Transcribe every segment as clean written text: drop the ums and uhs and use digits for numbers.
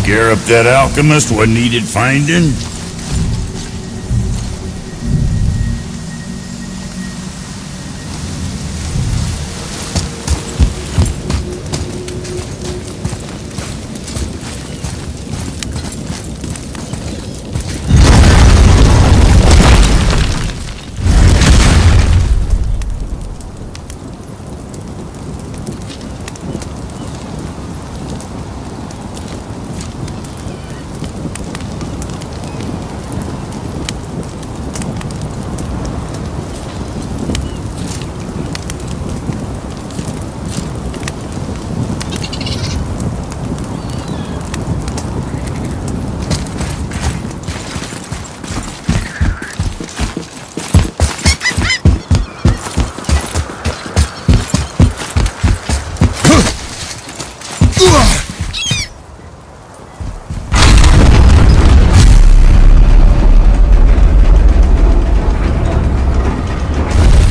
scare up that alchemist what needed finding?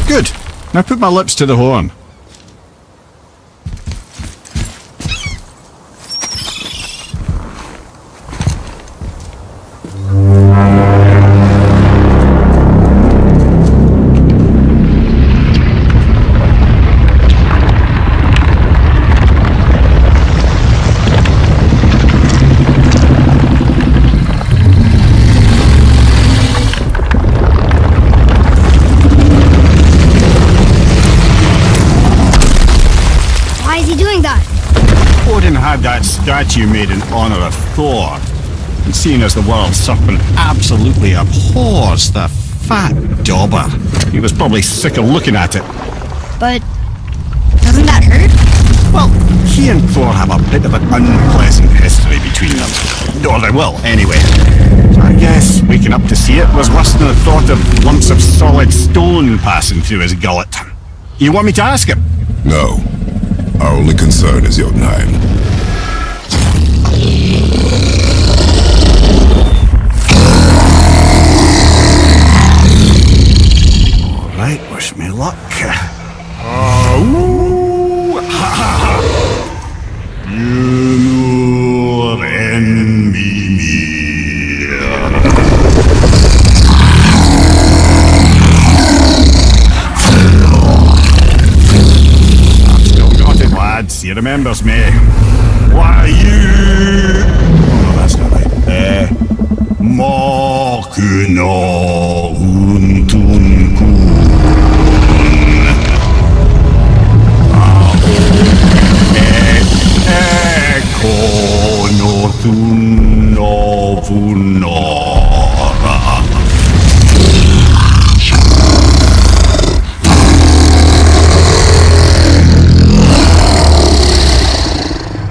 Good. Now put my lips to the horn. That statue made in honor of Thor. And seeing as the world serpent absolutely abhors the fat dauber, he was probably sick of looking at it. But doesn't that hurt? Well, he and Thor have a bit of an unpleasant history between them. Or they will, anyway. So I guess waking up to see it was worse than the thought of lumps of solid stone passing through his gullet. You want me to ask him? No. Our only concern is Jotunheim. Alright, wish me luck. Junior enemy me. I've still got it, lads. He remembers me. Why you? Oh, no, that's not right. Makuna untunkun.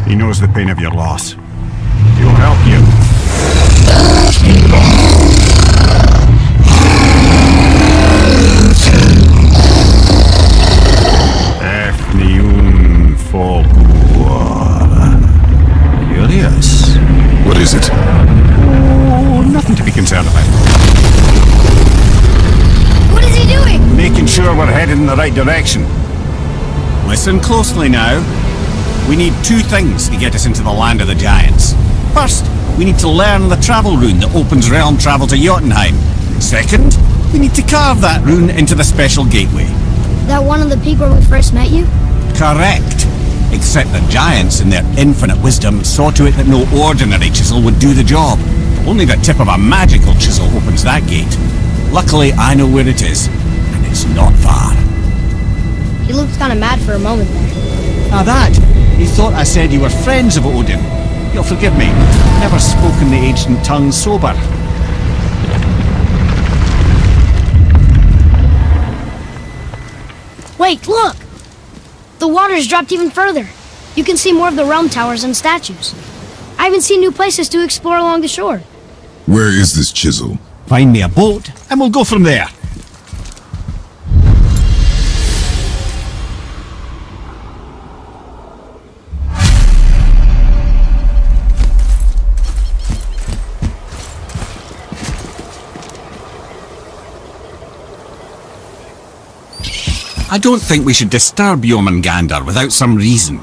He knows the pain of your loss. He'll help you. Curious. What is it? Oh, nothing to be concerned about. What is he doing? Making sure we're headed in the right direction. Listen closely now. We need two things to get us into the land of the giants. First, we need to learn the travel rune that opens realm travel to Jotunheim. Second, we need to carve that rune into the special gateway. That one of the peak where we first met you? Correct. Except the giants, in their infinite wisdom, saw to it that no ordinary chisel would do the job. Only the tip of a magical chisel opens that gate. Luckily, I know where it is, and it's not far. He looked kind of mad for a moment there. Now that, he thought I said you were friends of Odin. You'll forgive me. Never spoken the ancient tongue sober. Wait, look! The water's dropped even further. You can see more of the realm towers and statues. I even see new places to explore along the shore. Where is this chisel? Find me a boat, and we'll go from there. I don't think we should disturb Jormungandr without some reason.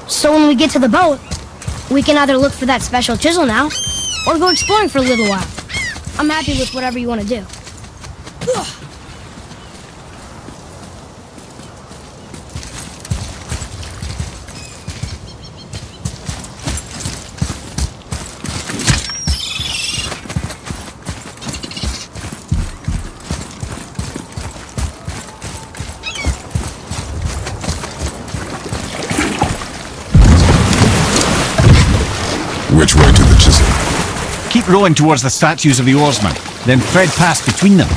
So when we get to the boat, we can either look for that special chisel now, or go exploring for a little while. I'm happy with whatever you want to do. Which way to the chisel? Keep rowing towards the statues of the oarsmen, then thread past between them.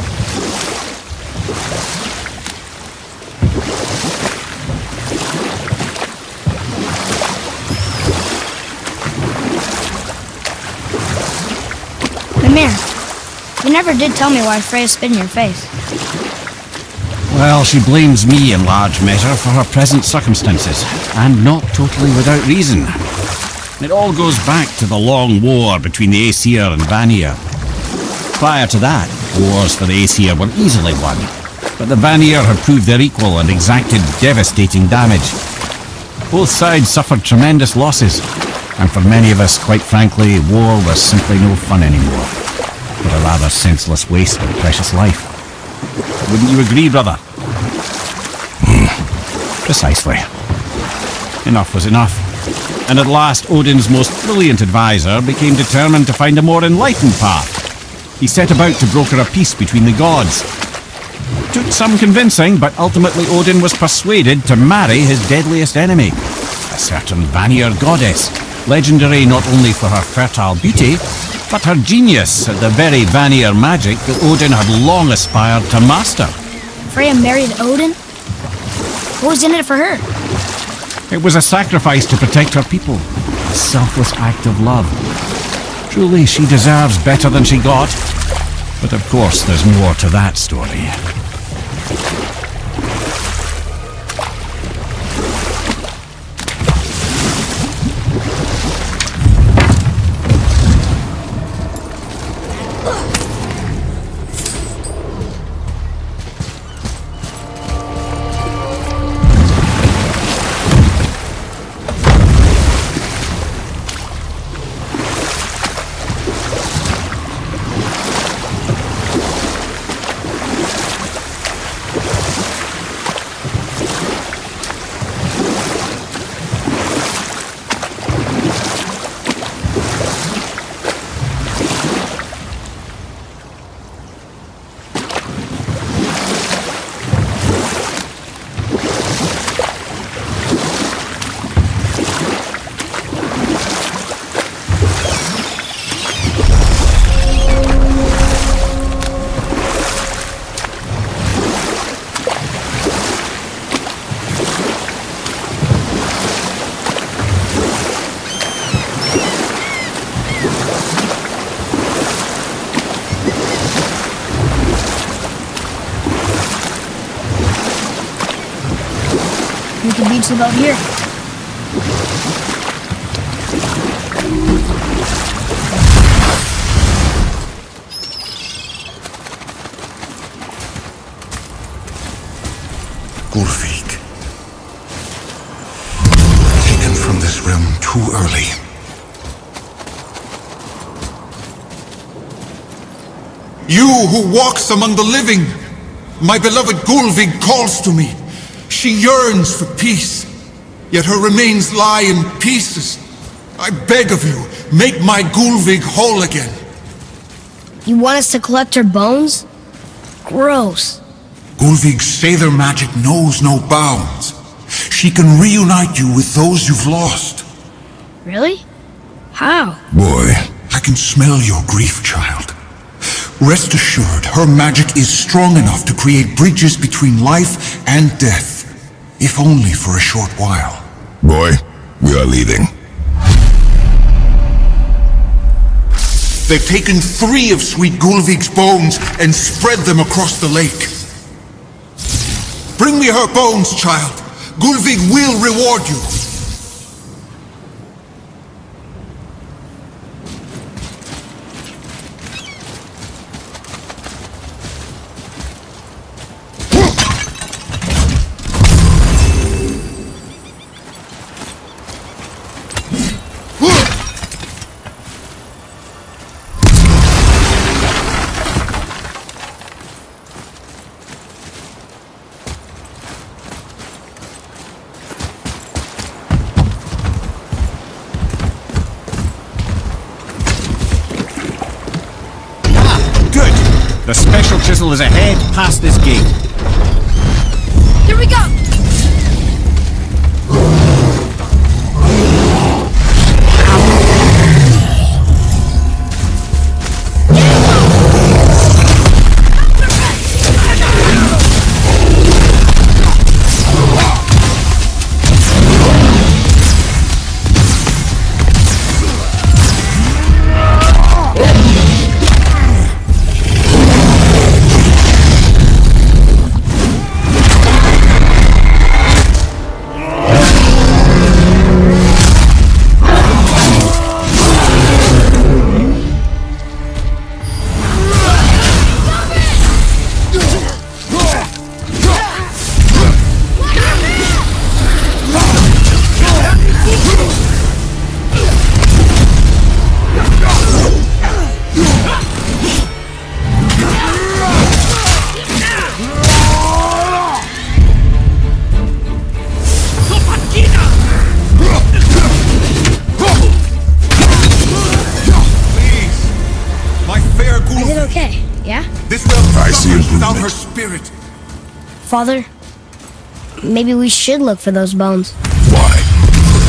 Mimir, you never did tell me why Freya spit in your face. Well, she blames me in large measure for her present circumstances, and not totally without reason. It all goes back to the long war between the Aesir and Vanir. Prior to that, wars for the Aesir were easily won, but the Vanir had proved their equal and exacted devastating damage. Both sides suffered tremendous losses, and for many of us, quite frankly, war was simply no fun anymore, but a rather senseless waste of precious life. Wouldn't you agree, brother? Precisely. Enough was enough. And at last, Odin's most brilliant advisor became determined to find a more enlightened path. He set about to broker a peace between the gods. It took some convincing, but ultimately Odin was persuaded to marry his deadliest enemy, a certain Vanir goddess, legendary not only for her fertile beauty, but her genius at the very Vanir magic that Odin had long aspired to master. Freya married Odin? What was in it for her? It was a sacrifice to protect her people, a selfless act of love. Truly, she deserves better than she got. But of course, there's more to that story. We can beach about here. Gulvig. Taken from this realm too early. You who walks among the living, my beloved Gulvig calls to me. She yearns for peace, yet her remains lie in pieces. I beg of you, make my Gulvig whole again. You want us to collect her bones? Gross. Gulvig's Sather magic knows no bounds. She can reunite you with those you've lost. Really? How? Boy, I can smell your grief, child. Rest assured, her magic is strong enough to create bridges between life and death, if only for a short while. boy, we are leaving. They've taken 3 of sweet Gulvig's bones and spread them across the lake. Bring me her bones, child. Gulvig will reward you. Good. The special chisel is ahead past this gate. Here we go! Okay, yeah? This realm I see suffers without improvement. her spirit. Father, maybe we should look for those bones. Why?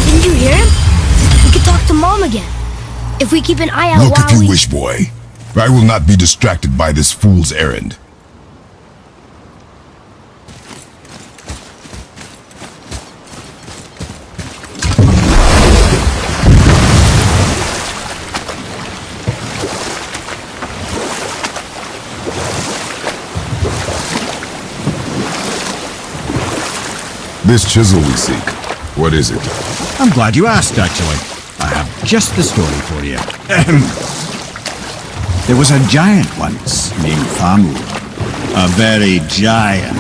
Didn't you hear him? We could talk to Mom again. If we keep an eye out Look while if you we... wish, boy. I will not be distracted by this fool's errand. This chisel we seek, what is it? I'm glad you asked, actually. I have just the story for you. There was a giant once named Thamur. A very giant,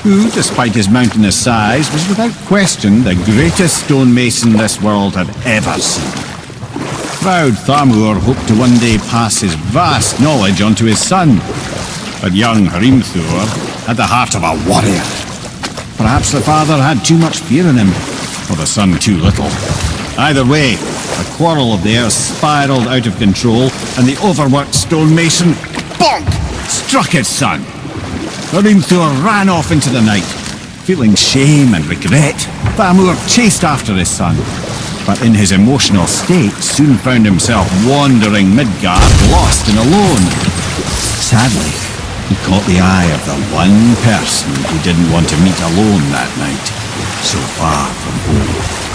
who, despite his mountainous size, was without question the greatest stonemason this world had ever seen. Proud Thamur hoped to one day pass his vast knowledge onto his son. But young Hrimthur had the heart of a warrior. Perhaps the father had too much fear in him, or the son too little. Either way, a quarrel of theirs spiraled out of control, and the overworked stonemason, bonk, struck his son. Hrimthur ran off into the night. Feeling shame and regret, Thamur chased after his son, but in his emotional state soon found himself wandering Midgard, lost and alone. Sadly, he caught the eye of the one person he didn't want to meet alone that night, so far from home.